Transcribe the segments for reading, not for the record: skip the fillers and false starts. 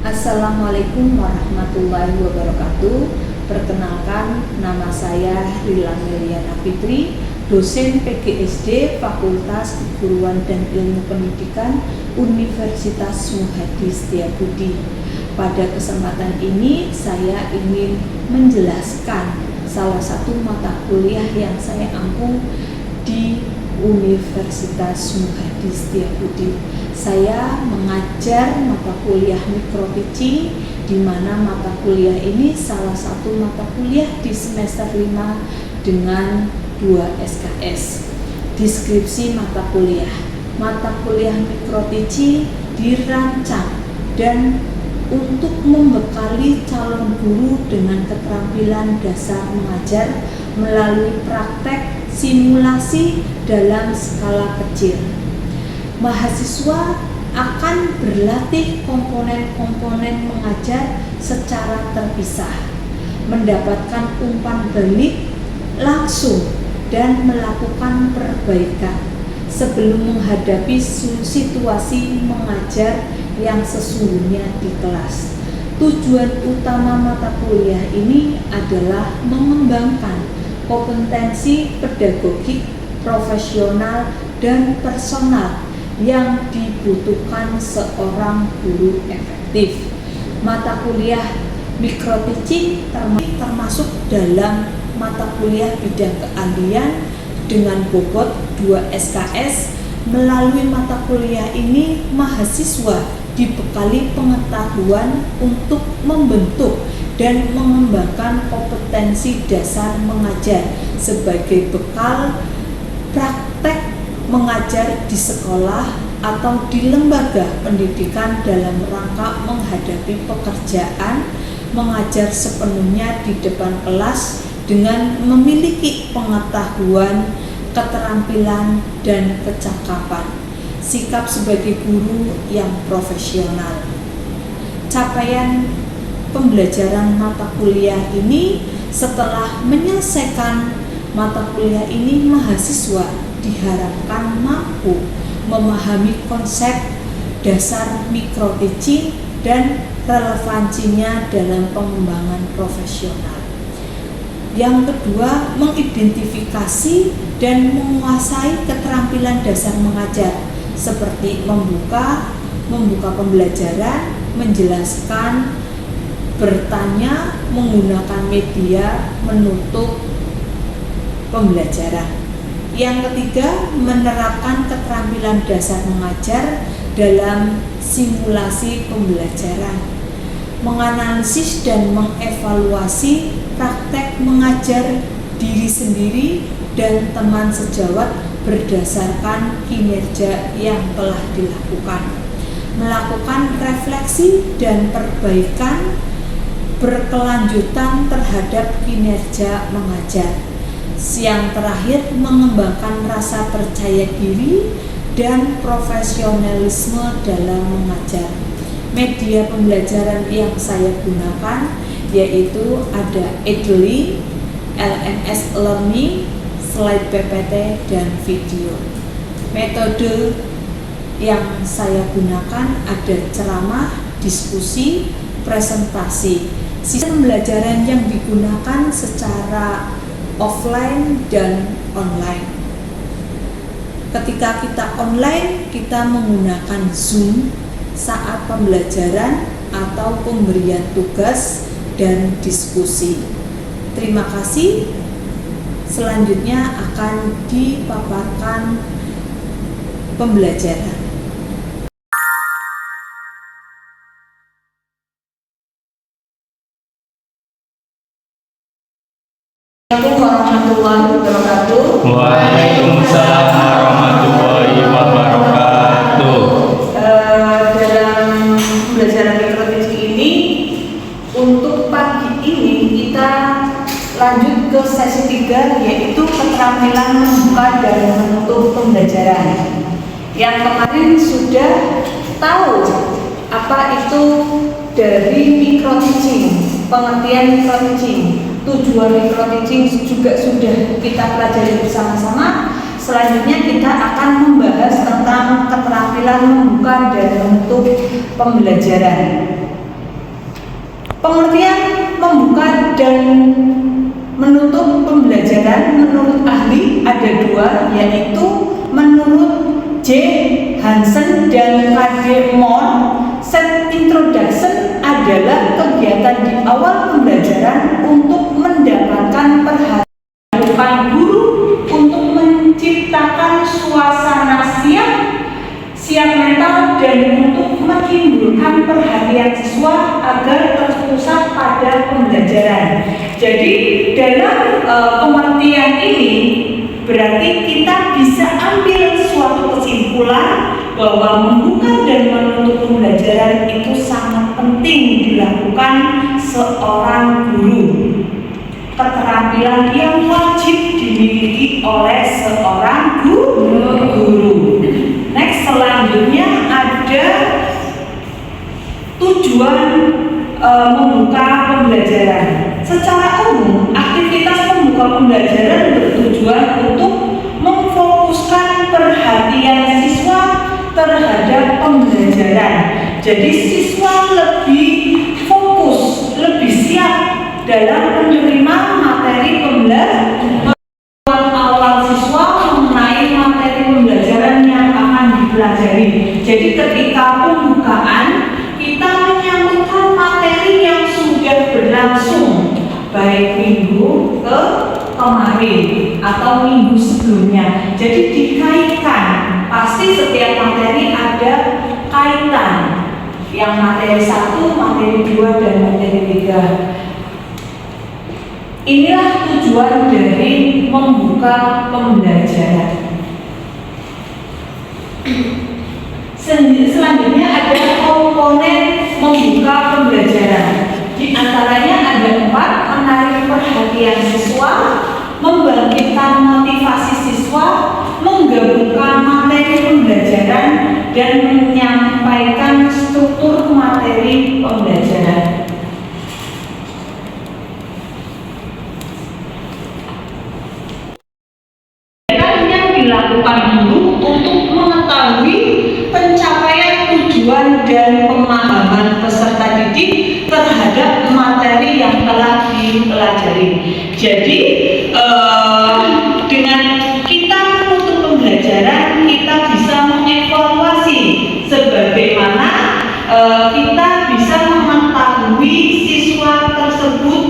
Assalamualaikum warahmatullahi wabarakatuh. Perkenalkan, nama saya Rila Meliana Fitri, dosen PGSD Fakultas Keguruan dan Ilmu Pendidikan Universitas Muhadi Setiabudi. Pada kesempatan ini saya ingin menjelaskan salah satu mata kuliah yang saya ampu di Universitas Muhadi Setiabudi. Saya mengajar mata kuliah micro teaching, di mana mata kuliah ini salah satu mata kuliah di semester 5 dengan 2 SKS. Deskripsi mata kuliah micro teaching dirancang dan untuk membekali calon guru dengan keterampilan dasar mengajar melalui praktek simulasi dalam skala kecil. Mahasiswa akan berlatih komponen-komponen mengajar secara terpisah, mendapatkan umpan balik langsung dan melakukan perbaikan sebelum menghadapi situasi mengajar yang sesungguhnya di kelas. Tujuan utama mata kuliah ini adalah mengembangkan kompetensi pedagogik, profesional, dan personal yang dibutuhkan seorang guru efektif. Mata kuliah micro teaching termasuk dalam mata kuliah bidang keahlian dengan bobot 2 SKS. Melalui mata kuliah ini, mahasiswa dibekali pengetahuan untuk membentuk dan mengembangkan kompetensi dasar mengajar sebagai bekal praktek mengajar di sekolah atau di lembaga pendidikan dalam rangka menghadapi pekerjaan mengajar sepenuhnya di depan kelas dengan memiliki pengetahuan, keterampilan, dan kecakapan. Sikap sebagai guru yang profesional. Capaian pembelajaran mata kuliah ini, setelah menyelesaikan mata kuliah ini, mahasiswa diharapkan mampu memahami konsep dasar micro teaching dan relevansinya dalam pengembangan profesional. Yang kedua, mengidentifikasi dan menguasai keterampilan dasar mengajar seperti membuka pembelajaran, menjelaskan, bertanya, menggunakan media, menutup pembelajaran. Yang ketiga, menerapkan keterampilan dasar mengajar dalam simulasi pembelajaran, menganalisis dan mengevaluasi praktek mengajar diri sendiri dan teman sejawat berdasarkan kinerja yang telah dilakukan, melakukan refleksi dan perbaikan berkelanjutan terhadap kinerja mengajar. Yang terakhir, mengembangkan rasa percaya diri dan profesionalisme dalam mengajar. Media pembelajaran yang saya gunakan yaitu ada Edly, LMS Learning, slide PPT, dan video. Metode yang saya gunakan ada ceramah, diskusi, presentasi. Sistem pembelajaran yang digunakan secara offline dan online. Ketika kita online, kita menggunakan Zoom saat pembelajaran atau pemberian tugas dan diskusi. Terima kasih. Selanjutnya akan dipaparkan pembelajaran. Assalamualaikum warahmatullahi wabarakatuh. Waalaikumsalam warahmatullahi wabarakatuh. Dalam pembelajaran micro teaching ini, untuk pagi ini kita lanjut ke sesi 3, yaitu keterampilan membuka dan menutup pembelajaran. Yang kemarin sudah tahu apa itu dari micro teaching, pengertian micro teaching. Tujuan micro teaching juga sudah kita pelajari bersama-sama. Selanjutnya kita akan membahas tentang keterampilan membuka dan menutup pembelajaran. Pengertian membuka dan menutup pembelajaran menurut ahli ada dua, yaitu menurut J. Hansen dan K.D. Moore, self-introduction adalah kegiatan di awal pembelajaran untuk mendapatkan perhatian guru untuk menciptakan suasana siap mental dan untuk menimbulkan perhatian siswa agar terpusat pada pembelajaran. Jadi dalam pengertian ini berarti kita bisa ambil suatu kesimpulan bahwa membuka dan menutup pembelajaran itu sangat penting dilakukan seorang guru. Keterampilan yang wajib dimiliki oleh seorang guru. Next, selanjutnya ada tujuan membuka pembelajaran. Secara umum, aktivitas membuka pembelajaran bertujuan untuk memfokuskan perhatian siswa terhadap pembelajaran. Jadi siswa lebih fokus, lebih siap dalam menerima materi pembelajaran. Awal siswa mengenai materi pembelajaran yang akan dipelajari. Jadi ketika pembukaan kita menyambutkan materi yang sudah berlangsung baik minggu kemarin atau minggu sebelumnya. Jadi dikaitkan, pasti setiap materi ada kaitan. Yang materi 1, materi 2, dan materi 3. Inilah tujuan dari membuka pembelajaran. Selanjutnya ada komponen membuka pembelajaran. Di antaranya ada 4: menarik perhatian siswa, membangkitkan motivasi siswa, menggabungkan materi pembelajaran, dan menyampaikan struktur materi pembelajaran. Yang dilakukan guru untuk mengetahui pencapaian tujuan dan pemahaman peserta didik terhadap materi yang telah dipelajari. Jadi dengan kita menutup pembelajaran, kita bisa mengevaluasi sebagaimana kita bisa mengetahui siswa tersebut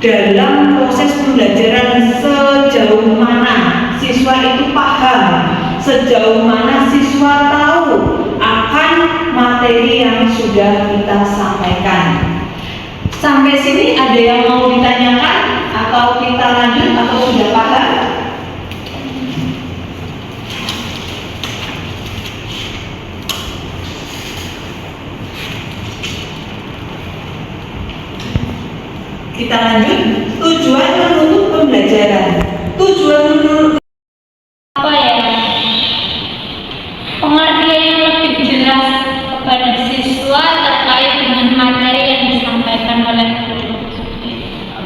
dalam proses pembelajaran, sejauh mana siswa itu paham, sejauh mana siswa tahu akan materi yang sudah kita sampaikan. Sampai sini ada yang mau ditanyakan atau kita lanjut atau sudah paham? Kita lanjut. Tujuan menutup pembelajaran. Tujuan menutup pengertian yang lebih jelas kepada siswa terkait dengan materi yang disampaikan oleh guru.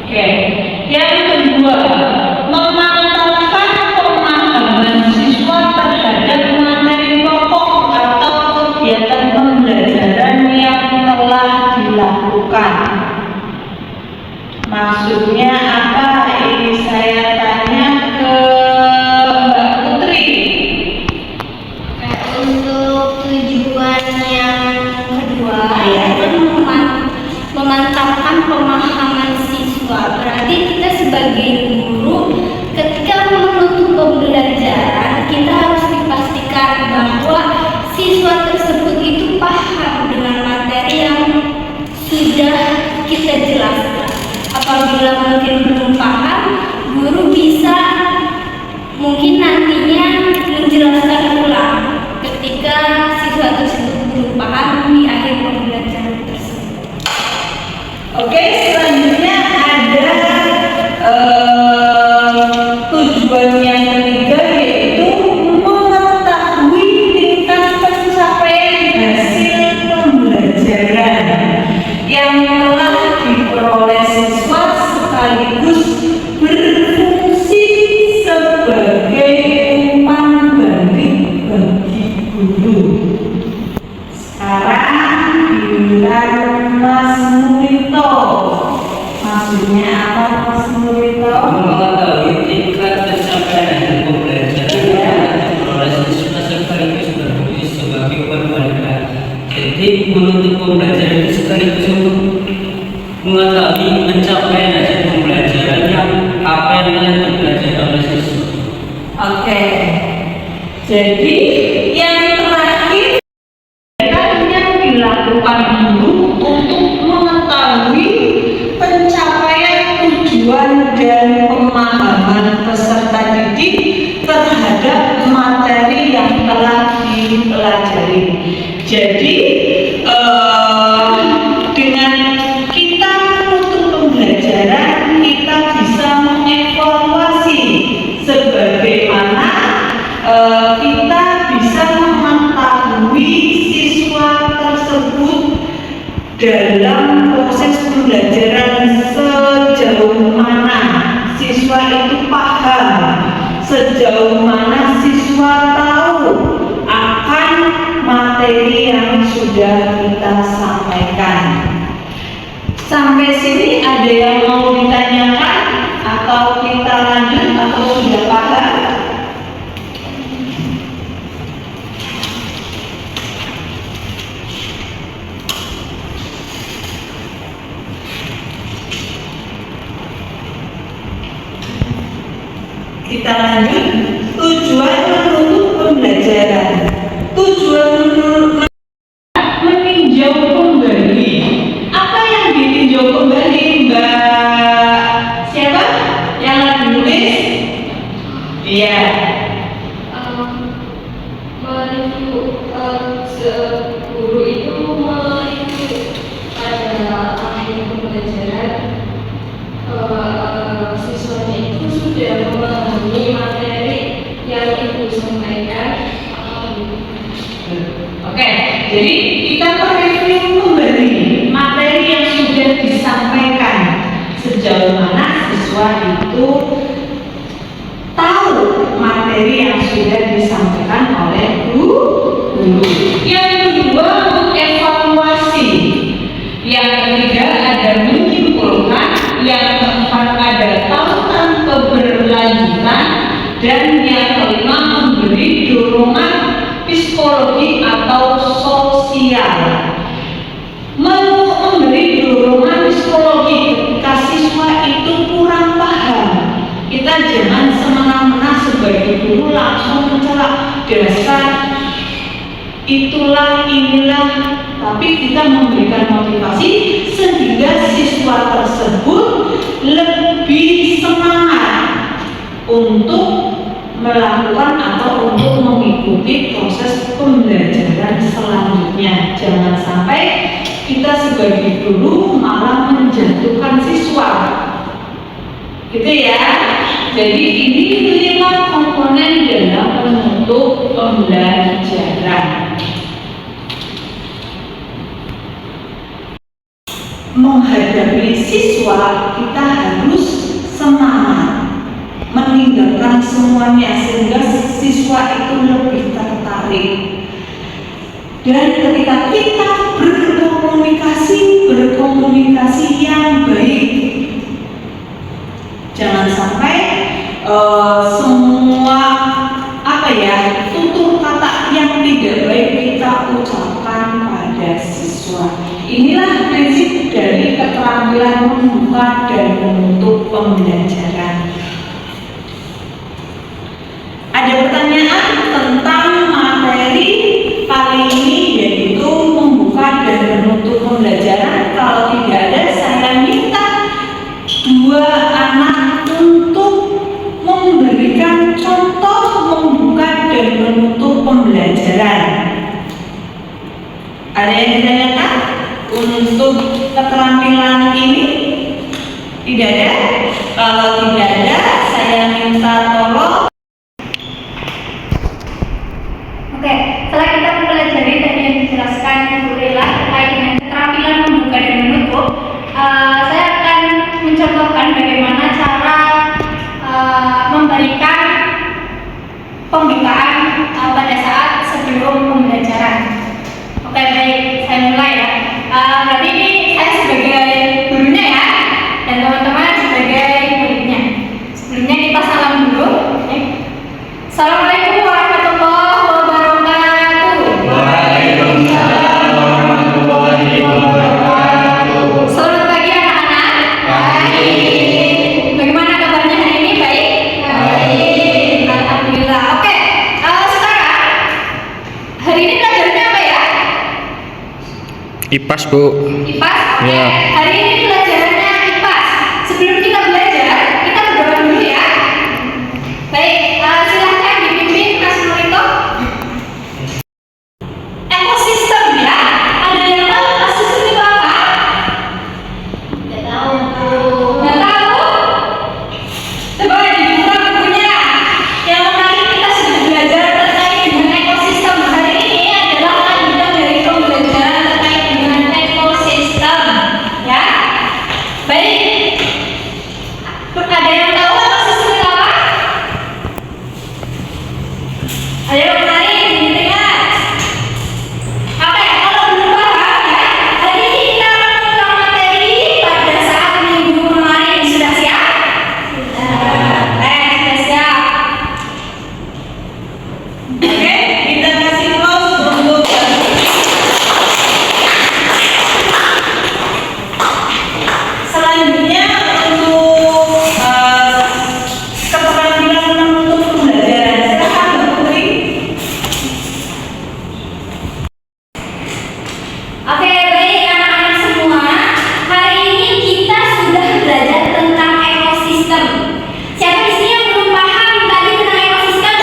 Oke. Yang kedua, memantapkan pemahaman siswa terhadap materi pokok atau kegiatan pembelajaran yang telah dilakukan. Maksudnya apa? Ini saya tanya ke Mbak Putri. Untuk tujuan yang kedua, yaitu memantapkan pemahaman siswa. Berarti kita sebagai guru, ketika menutup pembelajaran, kita harus dipastikan bahwa siswa tersebut itu paham dengan materi yang sudah kita jelaskan. Apabila mungkin belum paham, guru bisa mungkin nantinya menjelaskan ulang ketika siswa tersebut belum paham di akhir pembelajaran tersebut. Oke, selanjutnya ada tujuan yang ketiga, yaitu mengetahui tingkat pencapaian hasil pembelajaran yang telah diperoleh siswa sekaligus berfungsi sebagai umpan balik menuntut pembelajaran itu sekaligus untuk mengetahui pencapaian hasil pembelajaran yang apa yang telah dipelajari oleh siswa. Oke. Jadi yang terakhir yang dilakukan guru untuk mengetahui pencapaian tujuan dan pemahaman peserta didik terhadap materi yang telah dipelajari. Jadi dengan kita menutup pembelajaran, kita bisa mengevaluasi sebagaimana kita bisa mengetahui siswa tersebut dalam proses pembelajaran sejauh mana siswa itu paham, sejauh mana siswa tahu akan materi yang sudah kita sampaikan. Sampai sini ada yang mau ditanyakan atau kita lanjut atau sudah paham? Kita lanjut. Tujuan menuntut pembelajaran. Tujuan meninjau kembali. Apa yang ditinjau kembali, Mbak? Siapa yang lagi nulis? Iya. Guru itu mereview pada akhir pembelajaran siswanya itu sudah memahami materi yang ibu sampaikan. Oke, jadi kita mereview kembali materi yang sudah disampaikan, sejauh mana siswa itu tahu materi yang sudah disampaikan oleh guru. Yang kedua, untuk evaluasi. Yang ketiga ada menyimpulkan. Yang keempat ada tautan keberlanjutan. Dan yang kelima memberi dorongan psikologi atau sosial. Memberi dorongan psikologi ketika siswa itu kurang paham, kita jangan semena-mena sebagai guru langsung mencela dasar itulah inilah, tapi kita memberikan motivasi sehingga siswa tersebut lebih semangat untuk melakukan atau untuk mengikuti proses pembelajaran selanjutnya. Jangan sampai kita sebagai guru malah menjatuhkan siswa, gitu ya. Jadi ini 5 komponen dalam menuntut pembelajaran. Menghadapi siswa kita harus semangat, meninggalkan semuanya sehingga siswa itu lebih tertarik. Dan ketika kita berkomunikasi yang baik, jangan sampai semua tutur kata yang tidak baik kita ucapkan pada siswa. Inilah prinsip dari keterampilan membuka dan menutup pembelajaran. Ada pertanyaan tentang materi kali ini, yaitu membuka dan menutup pembelajaran. Kalau tidak ada, saya minta 2 anak untuk memberikan contoh membuka dan menutup pembelajaran. Ada yang ditanyakan untuk keterampilan ini? Tidak ada? Kalau tidak ada, saya minta tolong. Oke, setelah kita mempelajari tadi yang dijelaskan Bu Rela terkait dengan keterampilan membuka dan menutup, saya akan mencontohkan bagaimana cara memberikan pembukaan pada saat sebelum pembelajaran. Oke, baik, saya mulai ya. Berarti ini saya sebagai gurunya ya, dan teman-teman sebagai muridnya. Sebelumnya kita salam dulu. IPAS, Bu. IPAS? Oke. Ya. Hari ini pelajarannya IPAS. Sebelum kita belajar, kita berdoa dulu ya. Baik, silahkan dipimpin Mas Nurito. Ekosistem ya. Ada yang tahu ekosistem itu apa? Tidak tahu. Nggak tahu? Coba dibuka bukunya. Yang menarik kita sudah belajar terkait dengan ekosistem. Hari ini adalah lanjutan dari pembelajaran terkait dengan ekosistem. Ya. Baik. Ada yang tahu ekosistem itu apa? Ada yang menarik intinya. Oke, kalau belum paham ya, hari ini kita akan mengulang materi pada saat minggu kemarin. Sudah siap? Sudah siap. Oke, kita kasih close untuk selanjutnya untuk keterampilan menuntut pembelajaran. Silakan Mbak Putri. Oke, baik anak-anak semua. Hari ini kita sudah belajar tentang ekosistem. Siapa di sini yang belum paham tadi tentang ekosistem?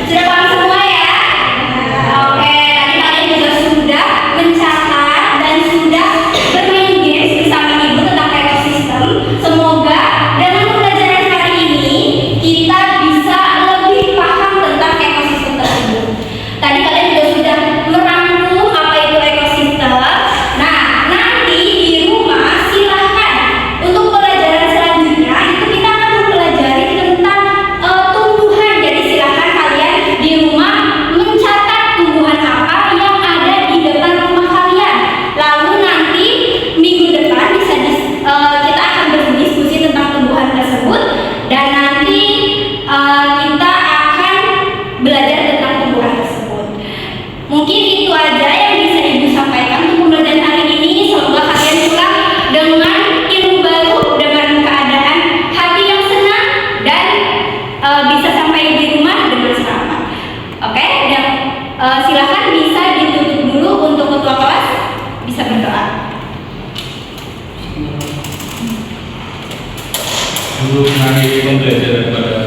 Sudah paham semua ya? Oke, tadi kalian juga sudah mencatat dan sudah bermain games bersama ibu tentang ekosistem. Semoga dengan pembelajaran hari ini kita bisa lebih paham tentang ekosistem tersebut. Tadi kalian juga sudah merangkum apa itu ekosistem. Nah, nanti di rumah silahkan untuk pelajaran selanjutnya itu kita akan mempelajari tentang tumbuhan. Jadi silahkan kalian di rumah mencatat tumbuhan apa yang ada di depan rumah kalian. Lalu nanti minggu depan kita akan berdiskusi tentang tumbuhan tersebut dan nanti kita akan belajar tentang tumbuhan tersebut. Mungkin itu aja yang bisa Ibu sampaikan untuk pembelajaran hari ini. Semoga kalian pulang dengan ilmu baru, dengan keadaan hati yang senang dan bisa sampai di rumah dengan selamat. Oke, dan silakan bisa ditutup dulu untuk ketua kelas bisa berdoa. Untuk mengakhiri pembelajaran pada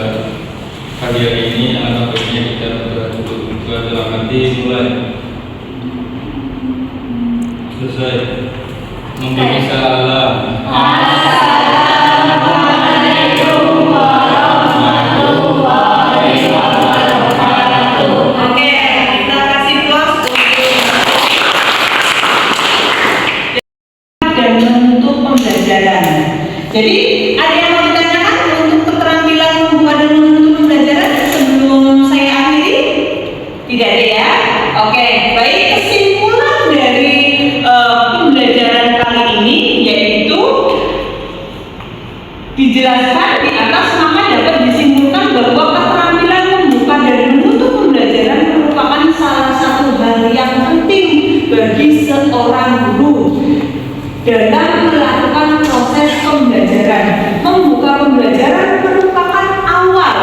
pagi hari ini, anak baiknya kita berdoa dalam hati mulai selesai. Memberi salam. Oke, kita kasih close dan menuntut pembelajaran. Jadi ada yang mau ditanyakan untuk keterampilan membuat dan menuntut pembelajaran sebelum saya akhiri? Tidak ada ya? Oke, baik, kesimpulan dari pembelajaran kali ini yaitu dijelaskan di atas, maka dapat disimpulkan bahwa keterampilan membuka dan menutup pembelajaran merupakan salah satu hal yang penting bagi seorang guru dalam melakukan proses pembelajaran. Membuka pembelajaran merupakan awal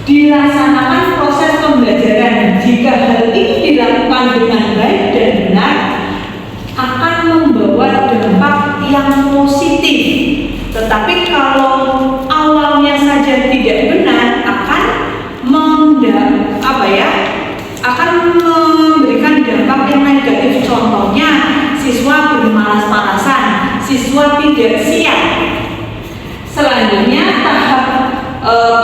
dilaksanakan proses pembelajaran. Jika hal ini dilakukan dengan baik dan benar, akan membawa dampak yang positif. Tetapi kalau awalnya saja tidak benar, akan akan memberikan dampak yang negatif. Contohnya, siswa bermalas-malasan, siswa tidak siap. Selanjutnya, tahap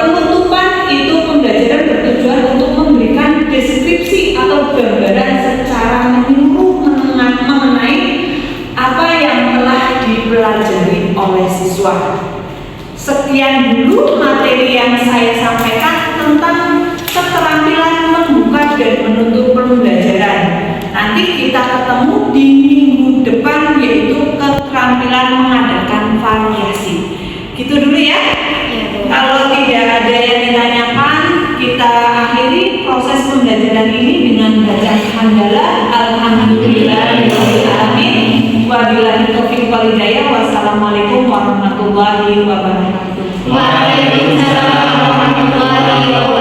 penutupan itu pembelajaran bertujuan untuk memberikan deskripsi atau gambaran secara menyeluruh mengenai apa yang telah dipelajari oleh siswa. Sekian dulu materi yang saya sampaikan tentang keterampilan membuka dan menutup pembelajaran. Nanti kita ketemu di minggu depan, yaitu keterampilan mengadakan variasi. Gitu dulu ya. Kalau tidak ada yang ditanyakan, kita akhiri proses pembelajaran ini dengan bacaan hamdalah. Alhamdulillahirabbil alamin. Wabillahi taufiq wal hidayah. Wassalamualaikum warahmatullahi wabarakatuh. Waalaikumsalam warahmatullahi wabarakatuh.